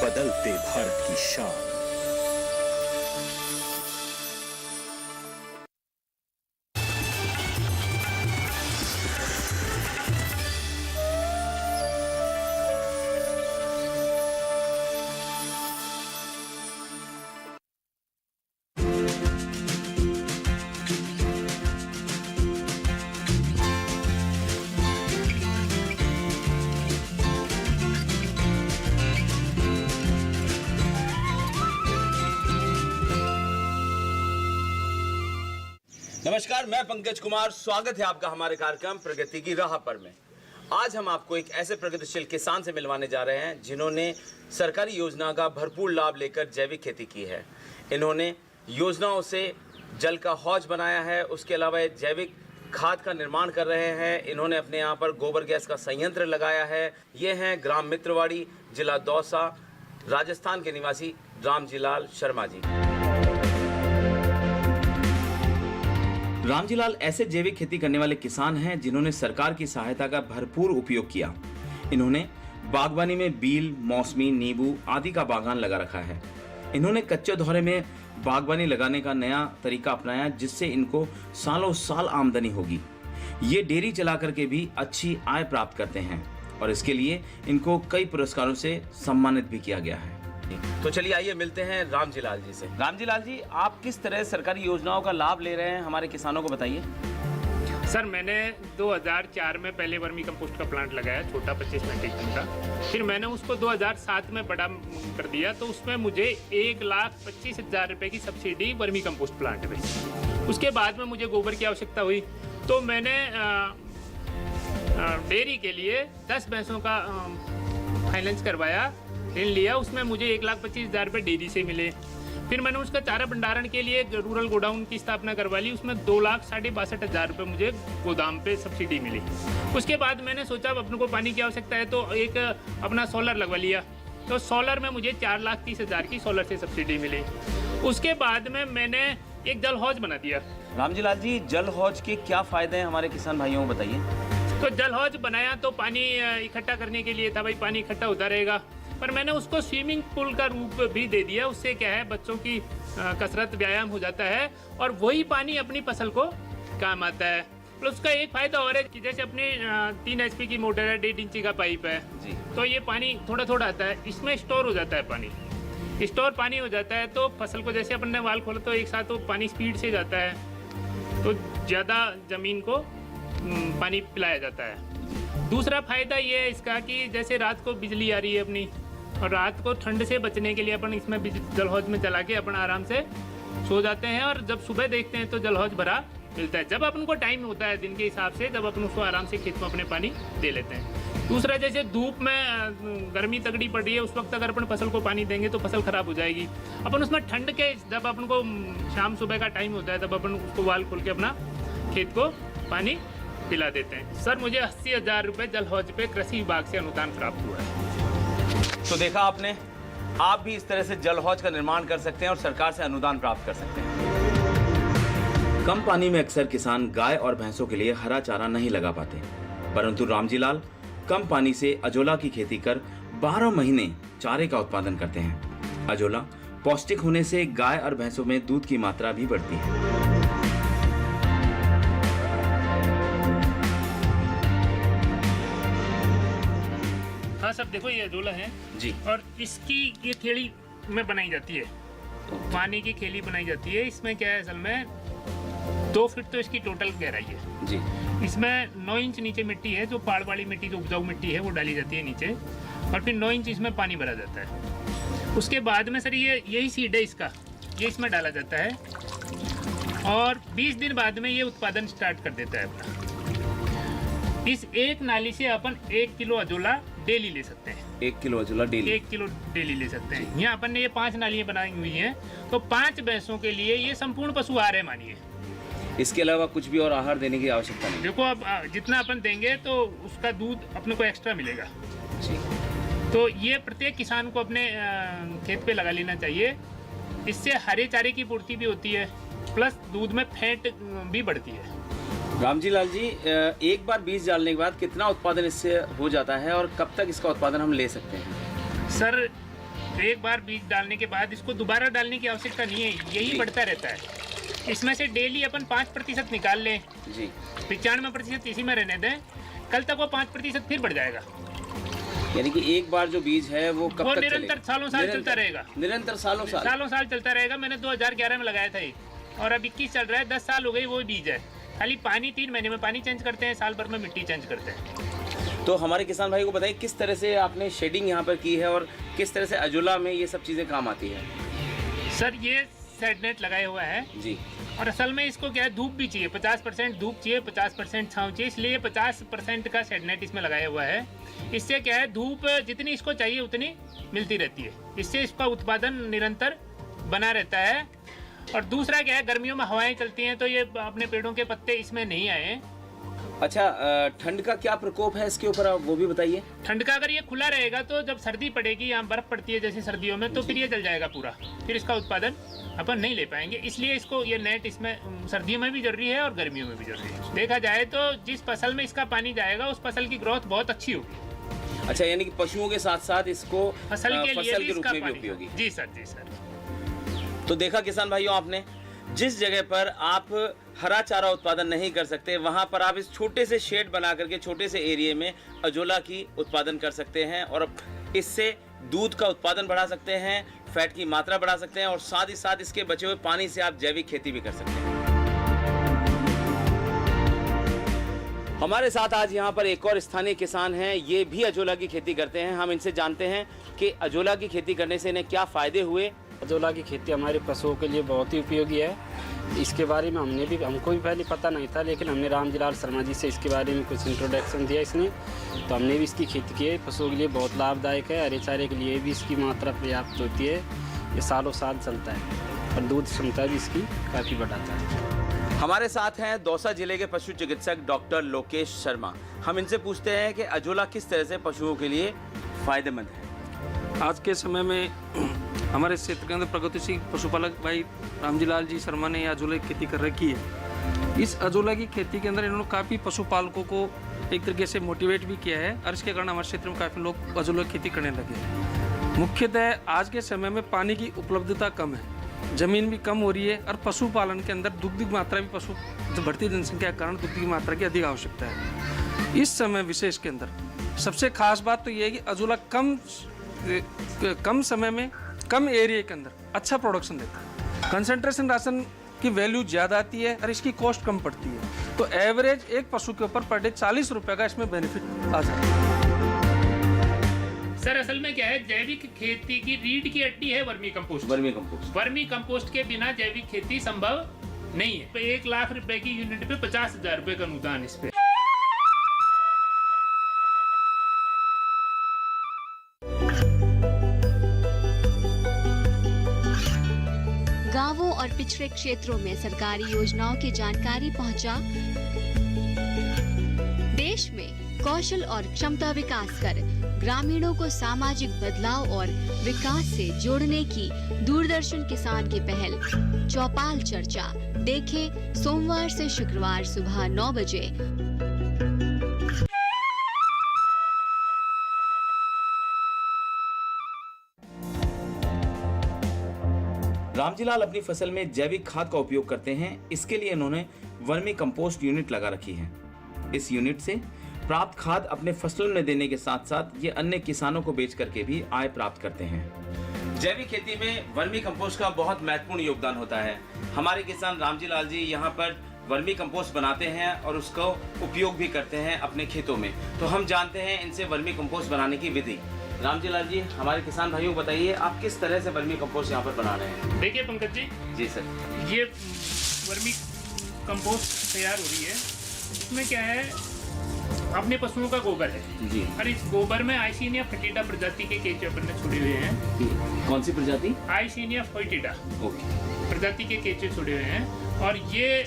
बदलते भारत की शान। नमस्कार, मैं पंकज कुमार। स्वागत है आपका हमारे कार्यक्रम प्रगति की राह पर में। आज हम आपको एक ऐसे प्रगतिशील किसान से मिलवाने जा रहे हैं जिन्होंने सरकारी योजना का भरपूर लाभ लेकर जैविक खेती की है। इन्होंने योजनाओं से जल का हौज बनाया है, उसके अलावा जैविक खाद का निर्माण कर रहे हैं। इन्होंने अपने यहाँ पर गोबर गैस का संयंत्र लगाया है। ये हैं ग्राम मित्रवाड़ी, जिला दौसा, राजस्थान के निवासी रामजीलाल शर्मा जी। रामजीलाल ऐसे जैविक खेती करने वाले किसान हैं जिन्होंने सरकार की सहायता का भरपूर उपयोग किया। इन्होंने बागवानी में बील, मौसमी, नींबू आदि का बागान लगा रखा है। इन्होंने कच्चे धौरे में बागवानी लगाने का नया तरीका अपनाया जिससे इनको सालों साल आमदनी होगी। ये डेयरी चला करके भी अच्छी आय प्राप्त करते हैं और इसके लिए इनको कई पुरस्कारों से सम्मानित भी किया गया है। तो चलिए आइए मिलते हैं रामजीलाल जी से। रामजीलाल जी, आप किस तरह सरकारी योजनाओं का लाभ ले रहे हैं, हमारे किसानों को बताइए। सर, मैंने 2004 में पहले वर्मी कंपोस्ट का प्लांट लगाया, छोटा 25 मेट्रिक टन का। फिर मैंने उसको 2007 में बड़ा कर दिया, तो उसमें मुझे 1,25,000 रुपये की सब्सिडी वर्मी कंपोस्ट प्लांट में। उसके बाद में मुझे गोबर की आवश्यकता हुई, तो मैंने डेयरी के लिए 10 भैंसों का फाइनेंस करवाया, ऋण लिया। उसमें मुझे 1,25,000 रुपये डेयरी से मिले। फिर मैंने उसका चारा भंडारण के लिए रूरल गोडाउन की स्थापना करवा ली। उसमें 2,62,500 रुपये मुझे गोदाम पे सब्सिडी मिली। उसके बाद मैंने सोचा अब अपने को पानी की आवश्यकता है, तो एक अपना सोलर लगवा लिया। तो सोलर में मुझे 4,30,000 की सोलर से सब्सिडी मिली। उसके बाद में मैंने एक जल हौज बना दिया। रामजीलाल जी, जल हौज के क्या फ़ायदे हैं हमारे किसान भाइयों को बताइए। तो जल हौज बनाया तो पानी इकट्ठा करने के लिए था, भाई पानी इकट्ठा होता रहेगा। पर मैंने उसको स्विमिंग पूल का रूप भी दे दिया। उससे क्या है, बच्चों की कसरत, व्यायाम हो जाता है और वही पानी अपनी फसल को काम आता है। प्लस उसका एक फायदा और है कि जैसे अपनी 3 HP की मोटर है, 1.5 इंची का पाइप है जी, तो ये पानी थोड़ा थोड़ा आता है, इसमें स्टोर हो जाता है पानी। स्टोर पानी हो जाता है तो फसल को जैसे अपन ने वाल खोला तो एक साथ तो पानी स्पीड से जाता है, तो ज़्यादा ज़मीन को पानी पिलाया जाता है। दूसरा फायदा ये है इसका कि जैसे रात को बिजली आ रही है अपनी, और रात को ठंड से बचने के लिए अपन इसमें जल हौज में चला के अपन आराम से सो जाते हैं और जब सुबह देखते हैं तो जल हौज भरा मिलता है। जब अपन को टाइम होता है दिन के हिसाब से, जब अपन उसको आराम से खेत में अपने पानी दे लेते हैं। दूसरा, जैसे धूप में गर्मी तगड़ी पड़ रही है, उस वक्त अगर अपन फसल को पानी देंगे तो फसल खराब हो जाएगी। अपन उसमें ठंड के, जब अपन को शाम सुबह का टाइम होता है, तब अपन उसको वाल खोल के अपना खेत को पानी पिला देते हैं। सर, मुझे 80,000 रुपये जल हौज पे कृषि विभाग से अनुदान प्राप्त हुआ है। तो देखा आपने, आप भी इस तरह से जल हौज का निर्माण कर सकते हैं और सरकार से अनुदान प्राप्त कर सकते हैं। कम पानी में अक्सर किसान गाय और भैंसों के लिए हरा चारा नहीं लगा पाते, परंतु रामजीलाल कम पानी से अजोला की खेती कर 12 महीने चारे का उत्पादन करते हैं। अजोला पौष्टिक होने से गाय और भैंसों में दूध की मात्रा भी बढ़ती है। हाँ सर, देखो ये अजोला है जी, और इसकी ये खेली में बनाई जाती है, पानी की खेली बनाई जाती है। इसमें क्या है, असल में 2 फीट तो इसकी टोटल गहराई है जी। इसमें 9 इंच नीचे मिट्टी है, जो पहाड़ वाली मिट्टी, जो उपजाऊ मिट्टी है वो डाली जाती है नीचे, और फिर 9 इंच इसमें पानी भरा जाता है। उसके बाद में सर यही सीड है इसका, ये इसमें डाला जाता है और 20 दिन बाद में ये उत्पादन स्टार्ट कर देता है अपना। इस एक नाली से अपन 1 किलो अजोला डेली ले सकते हैं। 1 kilo azolla daily 1 kilo daily ले सकते हैं। यहाँ अपन ने ये 5 नालियाँ बनाई हुई हैं, तो 5 भैंसों के लिए ये संपूर्ण पशु आहार है मानिए। इसके अलावा कुछ भी और आहार देने की आवश्यकता नहीं। देखो, अब जितना अपन देंगे तो उसका दूध अपने को एक्स्ट्रा मिलेगा जी। तो ये प्रत्येक किसान को अपने खेत पे लगा लेना चाहिए। इससे हरे चारे की पूर्ति भी होती है, प्लस दूध में फैट भी बढ़ती है। रामजीलाल जी, एक बार बीज डालने के बाद कितना उत्पादन इससे हो जाता है और कब तक इसका उत्पादन हम ले सकते हैं? सर, तो एक बार बीज डालने के बाद इसको दोबारा डालने की आवश्यकता नहीं है, यही बढ़ता रहता है। इसमें से डेली अपन 5% निकाल लें जी, 95% इसी में रहने दें, कल तक वो 5% फिर बढ़ जाएगा। यानी कि एक बार जो बीज है वो कब वो तक निरंतर सालों साल चलता रहेगा, निरंतर सालों साल चलता रहेगा। मैंने 2011 में लगाया था ये, और अब 21 चल रहा है, 10 साल हो गई वो बीज है। खाली पानी 3 महीने में पानी चेंज करते हैं, साल भर में मिट्टी चेंज करते हैं। तो हमारे किसान भाई को बताइए किस तरह से आपने शेडिंग यहाँ पर की है और किस तरह से अजोला में ये सब चीज़ें काम आती है। सर ये शेड नेट लगाया हुआ है जी, और असल में इसको क्या है, धूप भी चाहिए, 50% धूप चाहिए, 50% छाँव चाहिए, इसलिए 50% का शेड नेट इसमें लगाया हुआ है। इससे क्या है, धूप जितनी इसको चाहिए उतनी मिलती रहती है, इससे इसका उत्पादन निरंतर बना रहता है। और दूसरा क्या है, गर्मियों में हवाएं चलती हैं तो ये अपने पेड़ों के पत्ते इसमें नहीं आए। अच्छा, ठंड का क्या प्रकोप है इसके ऊपर, आप वो भी बताइए। ठंड का अगर ये खुला रहेगा तो जब सर्दी पड़ेगी, यहाँ बर्फ पड़ती है जैसे सर्दियों में, तो फिर ये जल जाएगा पूरा, फिर इसका उत्पादन अपन नहीं ले पाएंगे। इसलिए इसको ये नेट इसमें सर्दियों में भी जरूरी है और गर्मियों में भी जरूरी है। देखा जाए तो जिस फसल में इसका पानी जाएगा उस फसल की ग्रोथ बहुत अच्छी होगी। अच्छा, यानी कि पशुओं के साथ साथ इसको फसल के लिए भी रूप इसका में भी पानी उपयोगी। जी सर, जी सर। तो देखा किसान भाइयों, आपने जिस जगह पर आप हरा चारा उत्पादन नहीं कर सकते, वहां पर आप इस छोटे से शेड बना करके छोटे से एरिया में अजोला की उत्पादन कर सकते हैं और इससे दूध का उत्पादन बढ़ा सकते हैं, फैट की मात्रा बढ़ा सकते हैं और साथ ही साथ इसके बचे हुए पानी से आप जैविक खेती भी कर सकते हैं। हमारे साथ आज यहाँ पर एक और स्थानीय किसान हैं, ये भी अजोला की खेती करते हैं। हम इनसे जानते हैं कि अजोला की खेती करने से इन्हें क्या फायदे हुए। अजोला की खेती हमारे पशुओं के लिए बहुत ही उपयोगी है। इसके बारे में हमको भी पहले पता नहीं था, लेकिन हमने रामजीलाल शर्मा जी से इसके बारे में कुछ इंट्रोडक्शन दिया इसने, तो हमने भी इसकी खेती की है। पशुओं के लिए बहुत लाभदायक है, हरे चारे के लिए भी इसकी मात्रा पर्याप्त होती है, ये सालों साल चलता है और दूध क्षमता भी इसकी काफ़ी बढ़ाता है। हमारे साथ हैं दौसा जिले के पशु चिकित्सक डॉक्टर लोकेश शर्मा। हम इनसे पूछते हैं कि अजोला किस तरह से पशुओं के लिए फायदेमंद है। आज के समय में हमारे क्षेत्र के अंदर प्रगतिशील पशुपालक भाई रामजीलाल जी शर्मा ने अजोला की खेती कर रखी है। इस अजोला की खेती के अंदर इन्होंने काफ़ी पशुपालकों को एक तरीके से मोटिवेट भी किया है और इसके कारण हमारे क्षेत्र में काफ़ी लोग अजोला की खेती करने लगे हैं। मुख्यतः आज के समय में पानी की उपलब्धता कम है, ज़मीन भी कम हो रही है और पशुपालन के अंदर दुग्ध की मात्रा भी जो बढ़ती जनसंख्या के कारण दुग्ध की मात्रा की अधिक आवश्यकता है। इस समय विशेष के अंदर सबसे खास बात तो ये है कि अजोला कम समय में कम एरिया के अंदर अच्छा प्रोडक्शन देता है। कंसंट्रेशन राशन की वैल्यू ज़्यादा आती है और इसकी कॉस्ट कम पड़ती है, तो एवरेज एक पशु के ऊपर पर डे 40 रुपये का इसमें बेनिफिट आ जाता है। सर असल में क्या है, जैविक खेती की रीढ़ की हड्डी है वर्मी कंपोस्ट। वर्मी कंपोस्ट के बिना जैविक खेती संभव नहीं है। 1 लाख रुपए की यूनिट पे 50,000 रुपए का अनुदान इस पे। गांवों और पिछड़े क्षेत्रों में सरकारी योजनाओं की जानकारी पहुंचा। देश में कौशल और क्षमता विकास कर ग्रामीणों को सामाजिक बदलाव और विकास से जोड़ने की दूरदर्शन किसान की पहल चौपाल चर्चा देखें सोमवार से शुक्रवार सुबह 9 बजे। रामजीलाल अपनी फसल में जैविक खाद का उपयोग करते हैं। इसके लिए इन्होंने वर्मी कंपोस्ट यूनिट लगा रखी है। इस यूनिट से प्राप्त खाद अपने फसलों में देने के साथ साथ ये अन्य किसानों को बेच करके भी आय प्राप्त करते हैं। जैविक खेती में वर्मी कंपोस्ट का बहुत महत्वपूर्ण योगदान होता है। हमारे किसान रामजीलाल जी यहाँ पर वर्मी कंपोस्ट बनाते हैं और उसका उपयोग भी करते हैं अपने खेतों में। तो हम जानते हैं इनसे वर्मी कंपोस्ट बनाने की विधि। रामजीलाल जी, हमारे किसान भाइयों को बताइए आप किस तरह से वर्मी कंपोस्ट यहाँ पर बना रहे हैं। देखिए पंकज जी, जी सर, ये वर्मी कंपोस्ट तैयार हो रही है। इसमें क्या है, अपने पशुओं का गोबर है जी, और इस गोबर में आइसिनिया फोइटिडा प्रजाति के केंचुए अपन ने छोड़े हुए हैं। कौन सी प्रजाति? आइसिनिया फोइटिडा ओके, प्रजाति के केंचुए छोड़े हुए हैं और ये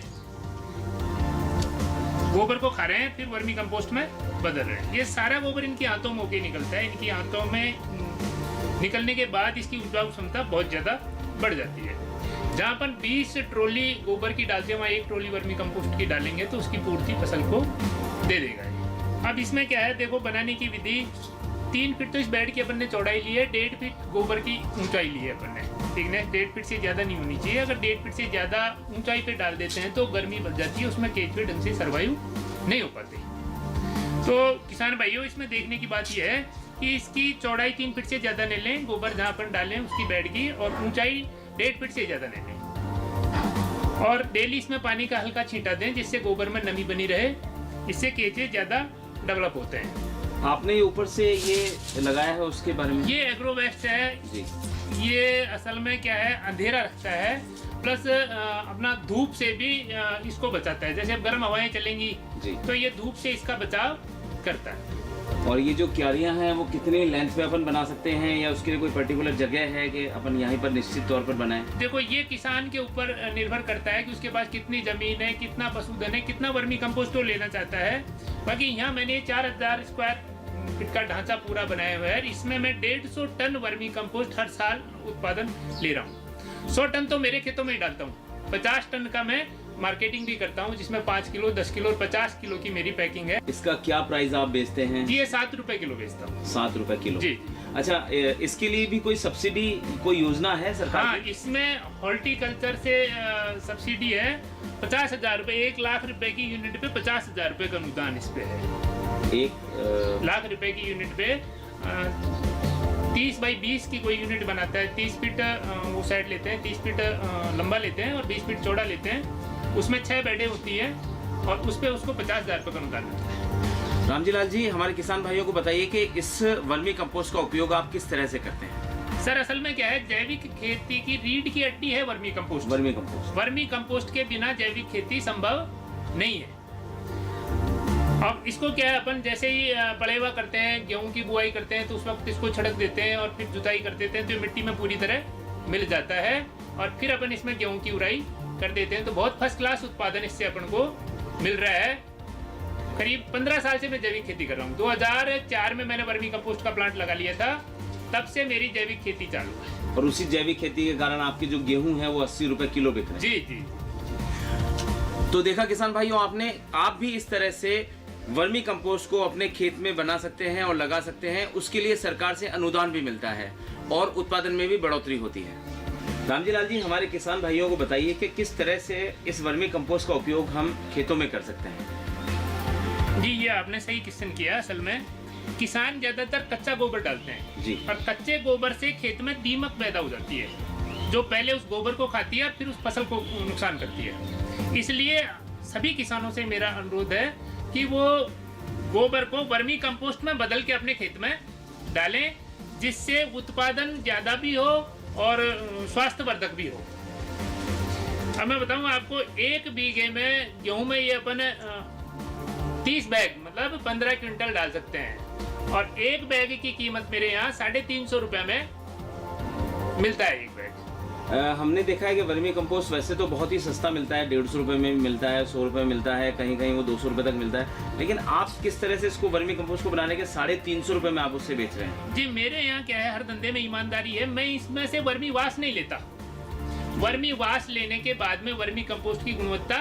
गोबर को खा रहे हैं, फिर वर्मी कंपोस्ट में बदल रहे हैं। ये सारा गोबर इनकी आंतों में होके निकलता है। इनकी आंतों में निकलने के बाद इसकी उपजाऊ क्षमता बहुत ज़्यादा बढ़ जाती है। जहाँ अपन 20 ट्रॉली गोबर की डालते हैं, वहाँ 1 ट्रॉली वर्मी कंपोस्ट की डालेंगे तो उसकी पूर्ति फसल को दे देगा। अब इसमें क्या है, देखो बनाने की विधि 3 फीट तो इस बेड की अपन ने चौड़ाई ली है, 1.5 फीट गोबर की ऊंचाई ली है अपन ने, ठीक है। 1.5 फीट से ज़्यादा नहीं होनी चाहिए। अगर 1.5 फीट से ज़्यादा ऊंचाई पे डाल देते हैं तो गर्मी बढ़ जाती है, उसमें केचुए ढंग से सर्वाइव नहीं हो पाते। तो किसान भाइयों, इसमें देखने की बात यह है कि इसकी चौड़ाई 3 फीट से ज़्यादा ले लें, गोबर जहाँ अपन डालें उसकी बेड की, और ऊंचाई 1.5 फीट से ज़्यादा ले लें। और डेली इसमें पानी का हल्का छींटा दें जिससे गोबर में नमी बनी रहे, इससे केचे ज़्यादा डेवलप होते हैं। आपने ये ऊपर से ये लगाया है, उसके बारे में? ये एग्रोवेस्ट है जी। ये असल में क्या है, अंधेरा रखता है, प्लस अपना धूप से भी इसको बचाता है। जैसे अब गर्म हवाएं चलेंगी जी, तो ये धूप से इसका बचाव करता है। और ये जो क्यारियां हैं वो कितने लेंथ पे अपन बना सकते हैं, या उसके लिए कोई पर्टिकुलर जगह है कि अपन यहीं पर निश्चित तौर पर बनाएं? देखो, ये किसान के ऊपर निर्भर करता है कि उसके पास कितनी जमीन है, कितना पशुधन है, कितना वर्मी कंपोस्ट वो लेना चाहता है। बाकी यहाँ मैंने 4000 स्क्वायर फीट का ढांचा पूरा बनाया हुआ है। इसमें मैं 150 टन वर्मी कंपोस्ट हर साल उत्पादन ले रहा हूँ। 100 टन तो मेरे खेतों में ही डालता हूँ, 50 टन का मैं मार्केटिंग भी करता हूँ, जिसमें 5 किलो, 10 किलो और 50 किलो की मेरी पैकिंग है। इसका क्या प्राइस आप बेचते हैं? जी, ये 7 रुपए किलो बेचता हूँ। 7 रुपए किलो? जी। अच्छा, इसके लिए भी कोई सब्सिडी, कोई योजना है सरकार हाँ, की? इसमें हॉर्टिकल्चर से सब्सिडी है 50,000 रुपए, 1 लाख रुपए की यूनिट पे 50,000 रुपए का अनुदान इस पे है। 1 लाख रुपए की यूनिट पे 30 बाई 20 की कोई यूनिट बनाता है। 30 फीट वो साइड लेते हैं, 30 फीट लंबा लेते हैं और 20 फीट चौड़ा लेते हैं। उसमें 6 बेडें होती हैं और उस पे उसको 50,000 रुपए का अनुदान मिलता है। रामजी लाल जी, हमारे किसान भाइयों को बताइए कि इस वर्मी कंपोस्ट का उपयोग आप किस तरह से करते हैं? सर, असल में क्या है, जैविक खेती की रीढ़ की हड्डी है vermi compost. Vermi compost, vermi compost के बिना जैविक खेती संभव नहीं है। अब इसको क्या है, अपन जैसे ही पड़ेवा करते हैं, गेहूं की बुआई करते हैं, तो उस वक्त इसको छिड़क देते हैं और फिर जुताई कर देते हैं, तो मिट्टी में पूरी तरह मिल जाता है। और फिर अपन इसमें गेहूं की उड़ाई कर देते हैं, तो बहुत फर्स्ट क्लास उत्पादन इससे अपन को मिल रहा है। करीब 15 साल से मैं जैविक खेती कर रहा हूँ। 2004 में मैंने वर्मी कंपोस्ट का प्लांट लगा लिया था, तब से मेरी जैविक खेती चालू है। और उसी जैविक खेती के कारण आपके जो गेहूं है वो 80 रुपए किलो बिक रहे हैं? जी जी। तो देखा किसान भाइयों आपने, आप भी इस तरह से वर्मी कंपोस्ट को अपने खेत में बना सकते हैं और लगा सकते हैं। उसके लिए सरकार से अनुदान भी मिलता है और उत्पादन में भी बढ़ोतरी होती है। रामजी लाल जी, हमारे किसान भाइयों को बताइए कि किस तरह से इस वर्मी कंपोस्ट का उपयोग हम खेतों में कर सकते हैं? जी, ये आपने सही क्वेश्चन किया। असल में किसान ज्यादातर कच्चा गोबर डालते हैं जी, और कच्चे गोबर से खेत में दीमक पैदा हो जाती है, जो पहले उस गोबर को खाती है और फिर उस फसल को नुकसान करती है। इसलिए सभी किसानों से मेरा अनुरोध है कि वो गोबर को वर्मी कंपोस्ट में बदल के अपने खेत में डालें, जिससे उत्पादन ज़्यादा भी हो और स्वास्थ्यवर्धक भी हो। अब मैं बताऊं आपको, 1 बीघे में गेहूं में ये अपन 30 बैग मतलब 15 क्विंटल डाल सकते हैं, और 1 बैग की कीमत मेरे यहाँ 350 रुपये में मिलता है 1 बैग। हमने देखा है कि वर्मी कंपोस्ट वैसे तो बहुत ही सस्ता मिलता है, 150 रुपये में भी मिलता है, 100 रुपये मिलता है, कहीं कहीं वो 200 रुपये तक मिलता है। लेकिन आप किस तरह से इसको वर्मी कंपोस्ट को बनाने के 350 रुपये में आप उससे बेच रहे हैं? जी, मेरे यहाँ क्या है, हर धंधे में ईमानदारी है। मैं इसमें से वर्मी वास नहीं लेता। वर्मी वास लेने के बाद में वर्मी कंपोस्ट की गुणवत्ता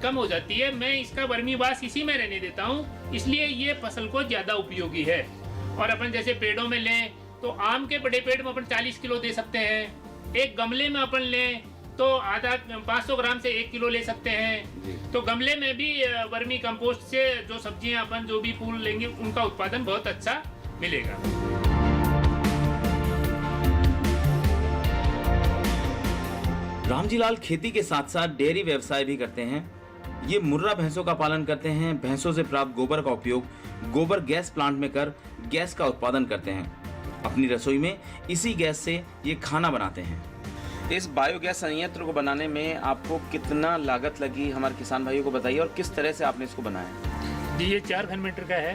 कम हो जाती है। मैं इसका वर्मी वास इसी में रहने देता हूँ, इसलिए ये फसल को ज़्यादा उपयोगी है। और अपन जैसे पेड़ों में लें तो आम के बड़े पेड़ में अपन 40 किलो दे सकते हैं। एक गमले में अपन लें तो 500 ग्राम से 1 किलो ले सकते हैं। तो गमले में भी वर्मी कंपोस्ट से जो सब्जियां अपन जो भी फूल लेंगे उनका उत्पादन बहुत अच्छा मिलेगा। रामजी लाल खेती के साथ साथ डेयरी व्यवसाय भी करते हैं। ये मुर्रा भैंसों का पालन करते हैं। भैंसों से प्राप्त गोबर का उपयोग गोबर गैस प्लांट में कर गैस का उत्पादन करते हैं। अपनी रसोई में इसी गैस से ये खाना बनाते हैं। इस बायोगैस संयंत्र को बनाने में आपको कितना लागत लगी, हमारे किसान भाइयों को बताइए, और किस तरह से आपने इसको बनाया? जी, ये 4 घन मीटर का है।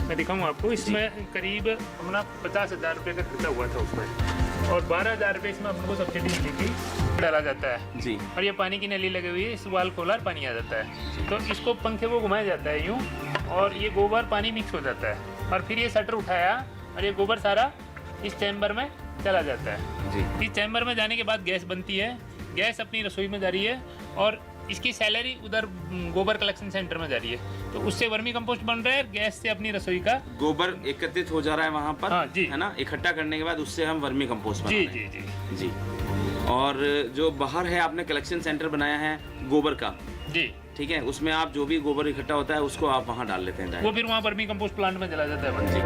मैं दिखाऊँ आपको। इसमें करीब अपना 50,000 रुपये का खर्चा हुआ था उसमें, और 12,000 रुपये इसमें हमको सब्सिडी मिली थी। डाला जाता है जी, और ये पानी की नली लगी हुई है, इस वाल खोला पानी आ जाता है। तो इसको पंखे को घुमाया जाता है यूँ, और ये गोबर पानी मिक्स हो जाता है, और फिर ये शटर उठाया और ये गोबर सारा इस चैम्बर में चला जाता है जी। इस चैम्बर में जाने के बाद गैस बनती है। गैस अपनी रसोई में जा रही है और इसकी सैलरी उधर गोबर कलेक्शन सेंटर में जा रही है, तो उससे वर्मी कंपोस्ट बन रहा है, गैस से अपनी रसोई का गोबर एकत्रित हो जा रहा है वहाँ पर, हाँ, जी। है ना, इकट्ठा करने के बाद उससे हम वर्मी कंपोस्ट बना जी रहे हैं। जी जी जी। और जो बाहर है आपने कलेक्शन सेंटर बनाया है गोबर का, जी, ठीक है, उसमें आप जो भी गोबर इकट्ठा होता है उसको आप वहाँ डाल लेते हैं वो फिर वहाँ वर्मी कंपोस्ट प्लांट में चला जाता है। जी।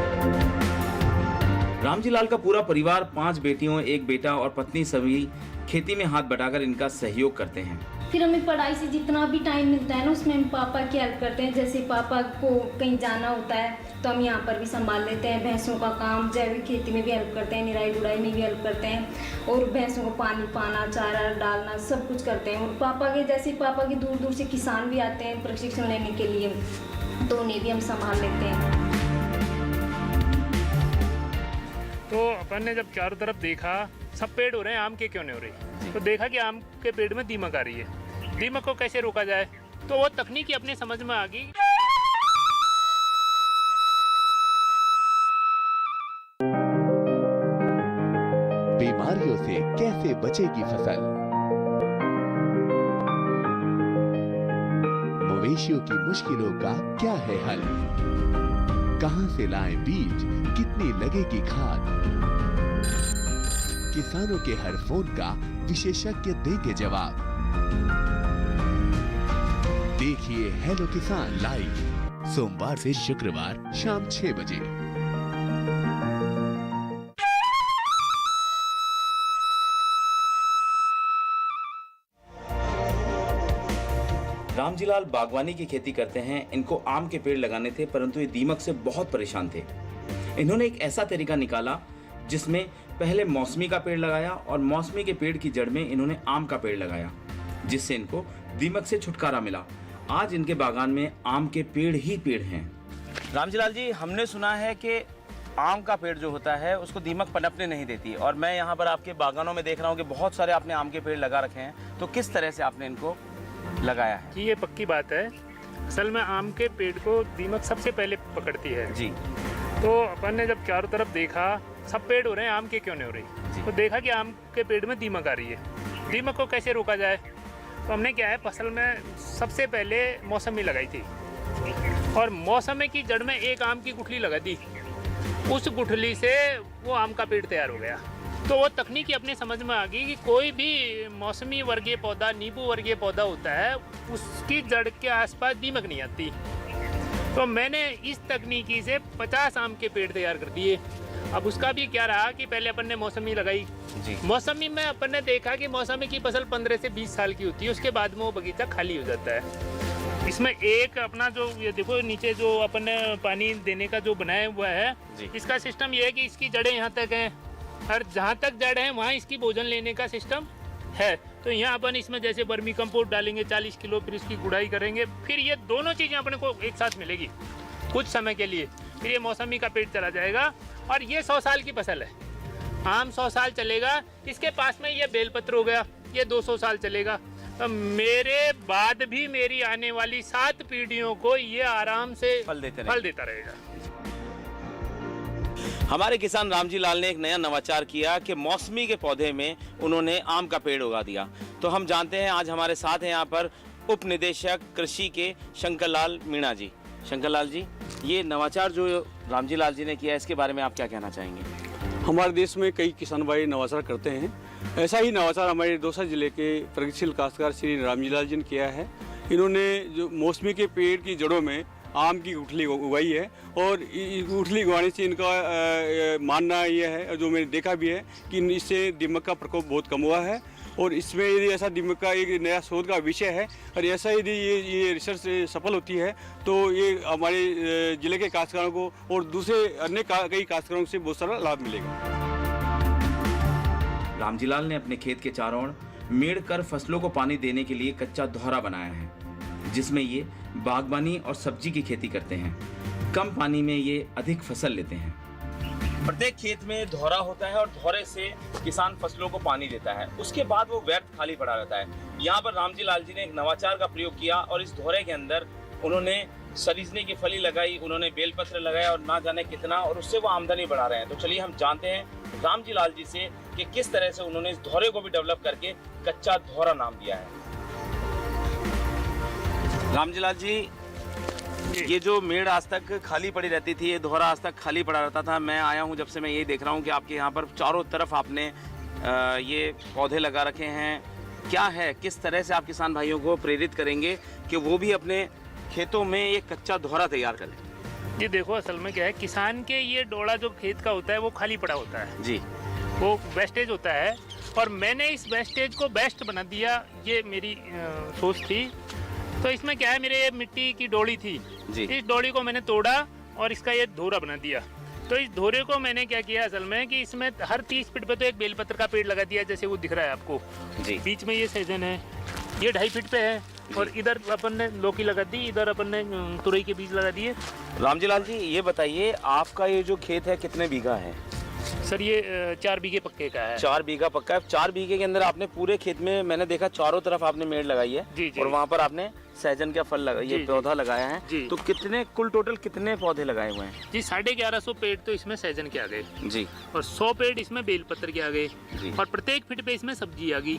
रामजी लाल का पूरा परिवार 5 बेटियों, 1 बेटा और पत्नी सभी खेती में हाथ बटाकर इनका सहयोग करते हैं। फिर हमें पढ़ाई से जितना भी टाइम मिलता है ना, उसमें हम पापा की हेल्प करते हैं। जैसे पापा को कहीं जाना होता है तो हम यहाँ पर भी संभाल लेते हैं। भैंसों का काम, जैविक खेती में भी हेल्प करते हैं, निराई गुड़ाई में भी हेल्प करते हैं, और भैंसों को पानी पाना, चारा डालना, सब कुछ करते हैं। और पापा के दूर दूर से किसान भी आते हैं प्रशिक्षण लेने के लिए, तो उन्हें भी हम संभाल लेते हैं। तो अपन ने जब चारों तरफ देखा सब पेड़ हो रहे हैं, आम के क्यों नहीं हो रही, तो देखा कि आम के पेड़ में दीमक आ रही है। दीमक को कैसे रोका जाए, तो वो तकनीकी अपने समझ में आ गई। बीमारियों से कैसे बचेगी फसल, मवेशियों की मुश्किलों का क्या है हल, कहां से लाएं बीज, कितनी लगेगी खाद, किसानों के हर फोन का विशेषज्ञ देंगे जवाब। देखिए हेलो किसान लाइव सोमवार से शुक्रवार शाम 6 बजे। रामजी लाल बागवानी की खेती करते हैं। इनको आम के पेड़ लगाने थे, परंतु ये दीमक से बहुत परेशान थे। इन्होंने एक ऐसा तरीका निकाला जिसमें पहले मौसमी का पेड़ लगाया और मौसमी के पेड़ की जड़ में इन्होंने आम का पेड़ लगाया, जिससे इनको दीमक से छुटकारा मिला। आज इनके बागान में आम के पेड़ ही पेड़ हैं। रामजी लाल जी, हमने सुना है कि आम का पेड़ जो होता है उसको दीमक पनपने नहीं देती, और मैं यहाँ पर आपके बागानों में देख रहा हूँ कि बहुत सारे आपने आम के पेड़ लगा रखे हैं, तो किस तरह से आपने इनको लगाया है? कि ये पक्की बात है, असल में आम के पेड़ को दीमक सबसे पहले पकड़ती है जी। तो अपन ने जब चारों तरफ देखा सब पेड़ हो रहे हैं, आम के क्यों नहीं हो रही, तो देखा कि आम के पेड़ में दीमक आ रही है। दीमक को कैसे रोका जाए, तो हमने क्या है, फसल में सबसे पहले मौसमी लगाई थी, और मौसमी की जड़ में एक आम की गुठली लगा दी। उस गुठली से वो आम का पेड़ तैयार हो गया। तो वो तकनीकी अपने समझ में आ गई कि कोई भी मौसमी वर्गीय पौधा, नींबू वर्गीय पौधा होता है, उसकी जड़ के आसपास दीमक नहीं आती। तो मैंने इस तकनीकी से 50 आम के पेड़ तैयार कर दिए। अब उसका भी क्या रहा कि पहले अपन ने मौसमी लगाई जी। मौसमी में अपन ने देखा कि मौसमी की फसल 15 से 20 साल की होती है, उसके बाद में वो बगीचा खाली हो जाता है। इसमें एक अपना जो ये देखो नीचे जो अपन ने पानी देने का जो बनाया हुआ है, इसका सिस्टम ये है कि इसकी जड़ें यहाँ तक हैं, और जहाँ तक जड़ है वहाँ इसकी भोजन लेने का सिस्टम है। तो यहाँ अपन इसमें जैसे वर्मी कंपोस्ट डालेंगे 40 किलो, फिर इसकी गुड़ाई करेंगे, फिर ये दोनों चीज़ें अपने को एक साथ मिलेगी कुछ समय के लिए। फिर ये मौसमी का पेड़ चला जाएगा, और ये 100 साल की फसल है। आम 100 साल चलेगा। इसके पास में ये बेलपत्र हो गया, ये 200 साल चलेगा। तो मेरे बाद भी मेरी आने वाली 7 पीढ़ियों को ये आराम से फल देता रहेगा। हमारे किसान रामजी लाल ने एक नया नवाचार किया कि मौसमी के पौधे में उन्होंने आम का पेड़ उगा दिया। तो हम जानते हैं, आज हमारे साथ हैं यहाँ पर उप निदेशक कृषि के शंकर लाल मीणा जी। शंकर लाल जी, ये नवाचार जो रामजी लाल जी ने किया, इसके बारे में आप क्या कहना चाहेंगे? हमारे देश में कई किसान भाई नवाचार करते हैं। ऐसा ही नवाचार हमारे दौसा जिले के प्रगतिशील काश्तकार श्री रामजी लाल जी ने किया है। इन्होंने जो मौसमी के पेड़ की जड़ों में आम की गुठली उगाई है, और गुठली उगाने से इनका मानना यह है, जो मैंने देखा भी है, कि इससे दीमक का प्रकोप बहुत कम हुआ है। और इसमें यदि ऐसा दीमक का एक नया शोध का विषय है, और ऐसा यदि ये रिसर्च सफल होती है, तो ये हमारे जिले के काश्तकारों को और दूसरे अन्य कई काश्तकारों से बहुत सारा लाभ मिलेगा। रामजी लाल ने अपने खेत के चारों ओर मेड़ कर फसलों को पानी देने के लिए कच्चा दोहरा बनाया है, जिसमें ये बागबानी और सब्जी की खेती करते हैं। कम पानी में ये अधिक फसल लेते हैं। प्रत्येक खेत में दोहरा होता है, और दोहरे से किसान फसलों को पानी देता है, उसके बाद वो व्यर्थ खाली पड़ा रहता है। यहाँ पर रामजी लाल जी ने एक नवाचार का प्रयोग किया, और इस दोहरे के अंदर उन्होंने सरीसने की फली लगाई, उन्होंने बेलपत्र लगाया, और ना जाने कितना, और उससे वो आमदनी बढ़ा रहे हैं। तो चलिए हम जानते हैं रामजी लाल जी से कि किस तरह से उन्होंने इस दोहरे को भी डेवलप करके कच्चा दोहरा नाम दिया है। रामजीलाल जी, ये जो मेड़ आज तक खाली पड़ी रहती थी, ये दोहरा आज तक खाली पड़ा रहता था। मैं आया हूँ जब से, मैं ये देख रहा हूँ कि आपके यहाँ पर चारों तरफ आपने ये पौधे लगा रखे हैं। क्या है, किस तरह से आप किसान भाइयों को प्रेरित करेंगे कि वो भी अपने खेतों में ये कच्चा दोहरा तैयार करें? जी देखो, असल में क्या है, किसान के ये डोड़ा जो खेत का होता है वो खाली पड़ा होता है जी, वो वेस्टेज होता है, और मैंने इस वेस्टेज को बेस्ट बना दिया, ये मेरी सोच थी। तो इसमें क्या है, मेरे ये मिट्टी की डोड़ी थी जी। इस डोड़ी को मैंने तोड़ा और इसका ये धोरा बना दिया। तो इस धोरे को मैंने क्या किया असल में कि इसमें हर 30 फीट पे तो एक बेलपत्र का पेड़ लगा दिया, जैसे वो दिख रहा है आपको जी। बीच में ये सहजन है, ये 2.5 फीट पे है, और इधर अपन ने लौकी लगा दी, इधर अपन ने तुरई के बीज लगा दिए। रामजीलाल जी, ये बताइए, आपका ये जो खेत है कितने बीघा है? सर ये 4 बीघे पक्के का है। 4 बीघा पक्का है। 4 बीघे के अंदर आपने पूरे खेत में, मैंने देखा चारों तरफ आपने मेड़ लगाई है जी, जी। और वहाँ पर आपने सहजन का फल लगा, ये पौधा लगाया है जी। तो कितने कुल टोटल कितने पौधे लगाए हुए हैं? जी 1150 पेड़ तो इसमें सहजन के आ गए जी, और 100 पेड़ इसमें बेलपत्र के आ गए, और प्रत्येक फीट पे इसमें सब्जी आ गई,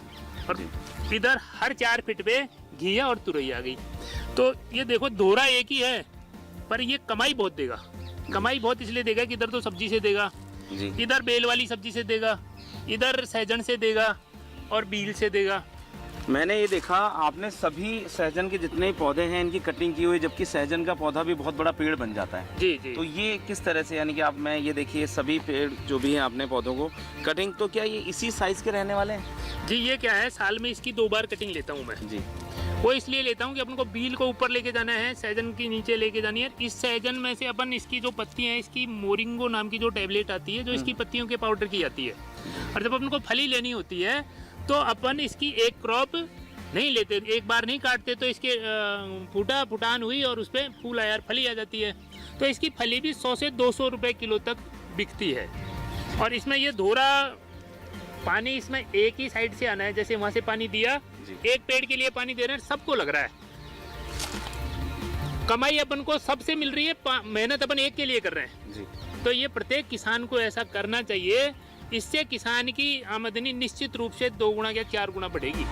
और इधर हर 4 फीट पे घिया और तुरई आ गई। तो ये देखो, दोहरा एक ही है पर ये कमाई बहुत देगा। कमाई बहुत इसलिए देगा कि इधर तो सब्जी से देगा जी, इधर बेल वाली सब्जी से देगा, इधर सहजन से देगा और बील से देगा। मैंने ये देखा आपने सभी सहजन के जितने पौधे हैं इनकी कटिंग की हुई, जबकि सहजन का पौधा भी बहुत बड़ा पेड़ बन जाता है। जी जी। तो ये किस तरह से, यानी कि आप, मैं ये देखिए सभी पेड़ जो भी हैं आपने पौधों को कटिंग, तो क्या ये इसी साइज के रहने वाले हैं? जी ये क्या है, साल में इसकी 2 बार कटिंग लेता हूँ मैं। जी, वो इसलिए लेता हूँ कि अपन को बील को ऊपर लेके जाना है, सहजन की नीचे लेके जानी है। इस सहजन में से अपन इसकी जो पत्तियां हैं, इसकी मोरिंगो नाम की जो टैबलेट आती है, जो इसकी पत्तियों के पाउडर की आती है, और जब अपन को फली लेनी होती है तो अपन इसकी एक क्रॉप नहीं लेते, एक बार नहीं काटते, तो इसके फुटान हुई और उस पर फूल आया, फली आ जाती है। तो इसकी फली भी 100 से 200 रुपये किलो तक बिकती है। और इसमें ये धोरा पानी इसमें एक ही साइड से आना है, जैसे वहाँ से पानी दिया, एक पेड़ के लिए पानी दे रहे हैं, सबको लग रहा है। कमाई अपन को सबसे मिल रही है, मेहनत अपन एक के लिए कर रहे हैं जी। तो ये प्रत्येक किसान को ऐसा करना चाहिए, इससे किसान की आमदनी निश्चित रूप से 2 गुना या 4 गुना बढ़ेगी।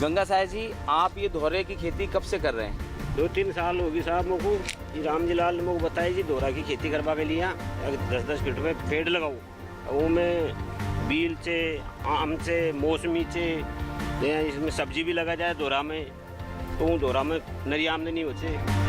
गंगा साहब जी, आप ये दोहरे की खेती कब से कर रहे हैं? 2-3 साल होगी साहब मुझको। ये रामजीलाल ने मुझको बताया जी दोहरा की खेती करवा के लिया, 10-10 फीट में पेड़ लगाओ, वो में बील से, आम से, मौसमी से, इसमें सब्जी भी लगा जाए दोहरा में, तो दोहरा में नई आमदनी होती।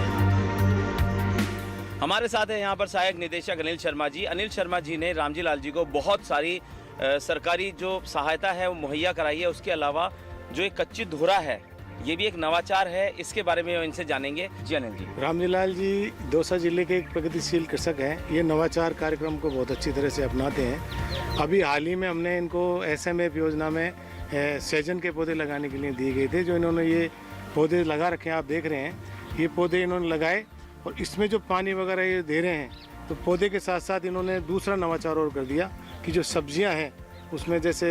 हमारे साथ है यहाँ पर सहायक निदेशक अनिल शर्मा जी। अनिल शर्मा जी ने रामजीलाल जी को बहुत सारी सरकारी जो सहायता है वो मुहैया कराई है। उसके अलावा जो एक कच्ची धुरा है, ये भी एक नवाचार है, इसके बारे में इनसे जानेंगे। जी अनिल जी। रामजीलाल जी दौसा जिले के एक प्रगतिशील कृषक हैं। ये नवाचार कार्यक्रम को बहुत अच्छी तरह से अपनाते हैं। अभी हाल ही में हमने इनको SMF योजना में सहजन के पौधे लगाने के लिए दिए गए थे, जो इन्होंने ये पौधे लगा रखे हैं। आप देख रहे हैं ये पौधे इन्होंने लगाए, और इसमें जो पानी वगैरह ये दे रहे हैं, तो पौधे के साथ साथ इन्होंने दूसरा नवाचार और कर दिया कि जो सब्जियां हैं उसमें जैसे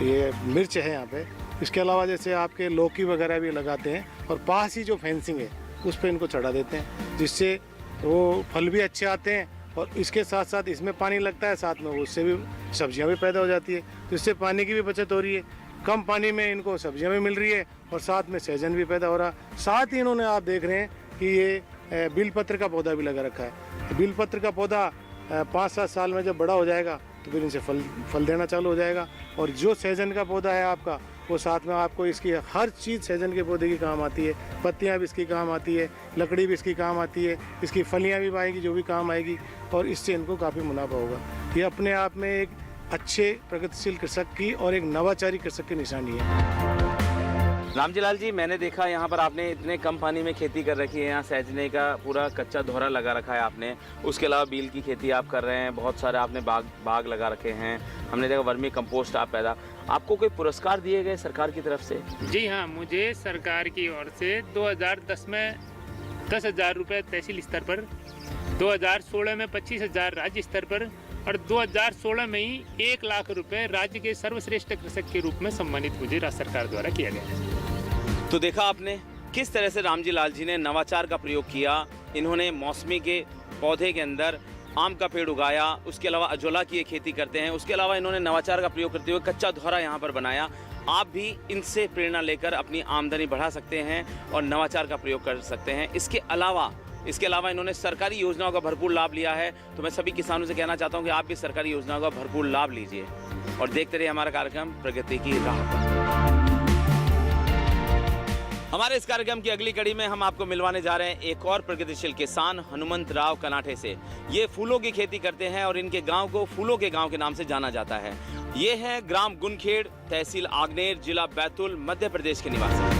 ये मिर्च है यहाँ पे, इसके अलावा जैसे आपके लौकी वगैरह भी लगाते हैं, और पास ही जो फेंसिंग है उस पर इनको चढ़ा देते हैं, जिससे वो फल भी अच्छे आते हैं, और इसके साथ साथ इसमें पानी लगता है, साथ में उससे भी सब्जियां भी पैदा हो जाती है, तो इससे पानी की भी बचत हो रही है। कम पानी में इनको सब्जियां भी मिल रही है और साथ में सहजन भी पैदा हो रहा है। साथ ही इन्होंने, आप देख रहे हैं कि ये बिलपत्र का पौधा भी लगा रखा है। बिलपत्र का पौधा 5-7 साल में जब बड़ा हो जाएगा तो फिर इनसे फल देना चालू हो जाएगा। और जो सहजन का पौधा है आपका, वो साथ में आपको इसकी हर चीज़ सहजन के पौधे की काम आती है। पत्तियां भी इसकी काम आती है, लकड़ी भी इसकी काम आती है, इसकी फलियां भी आएगी जो भी काम आएगी, और इससे इनको काफ़ी मुनाफा होगा। ये अपने आप में एक अच्छे प्रगतिशील कृषक की और एक नवाचारी कृषक की निशानी है। रामजीलाल जी, मैंने देखा यहाँ पर आपने इतने कम पानी में खेती कर रखी है। यहाँ सहजने का पूरा कच्चा दोहरा लगा रखा है आपने, उसके अलावा बील की खेती आप कर रहे हैं, बहुत सारे आपने बाग लगा रखे हैं। हमने देखा वर्मी कंपोस्ट आप पैदा। आपको कोई पुरस्कार दिए गए सरकार की तरफ से? जी हाँ, मुझे सरकार की ओर से 2010 में 10,000 रुपये तहसील स्तर पर, 2016 में 25,000 राज्य स्तर पर, और 2016 में ही 1 लाख रुपए राज्य के सर्वश्रेष्ठ कृषक के रूप में सम्मानित मुझे राज्य सरकार द्वारा किया गया। तो देखा आपने किस तरह से रामजीलाल जी ने नवाचार का प्रयोग किया। इन्होंने मौसमी के पौधे के अंदर आम का पेड़ उगाया, उसके अलावा अजोला की ये खेती करते हैं, उसके अलावा इन्होंने नवाचार का प्रयोग करते हुए कच्चा धोरा यहाँ पर बनाया। आप भी इनसे प्रेरणा लेकर अपनी आमदनी बढ़ा सकते हैं और नवाचार का प्रयोग कर सकते हैं। इसके अलावा इन्होंने सरकारी योजनाओं का भरपूर लाभ लिया है। तो मैं सभी किसानों से कहना चाहता हूं कि आप भी सरकारी योजनाओं का भरपूर लाभ लीजिए और देखते रहिए हमारा कार्यक्रम प्रगति की राह पर। हमारे इस कार्यक्रम की अगली कड़ी में हम आपको मिलवाने जा रहे हैं एक और प्रगतिशील किसान हनुमंत राव कनाठे से। ये फूलों की खेती करते हैं और इनके गांव को फूलों के गांव के नाम से जाना जाता है। ये है ग्राम गुनखेड़, तहसील आग्नेर, जिला बैतूल, मध्य प्रदेश के निवासी।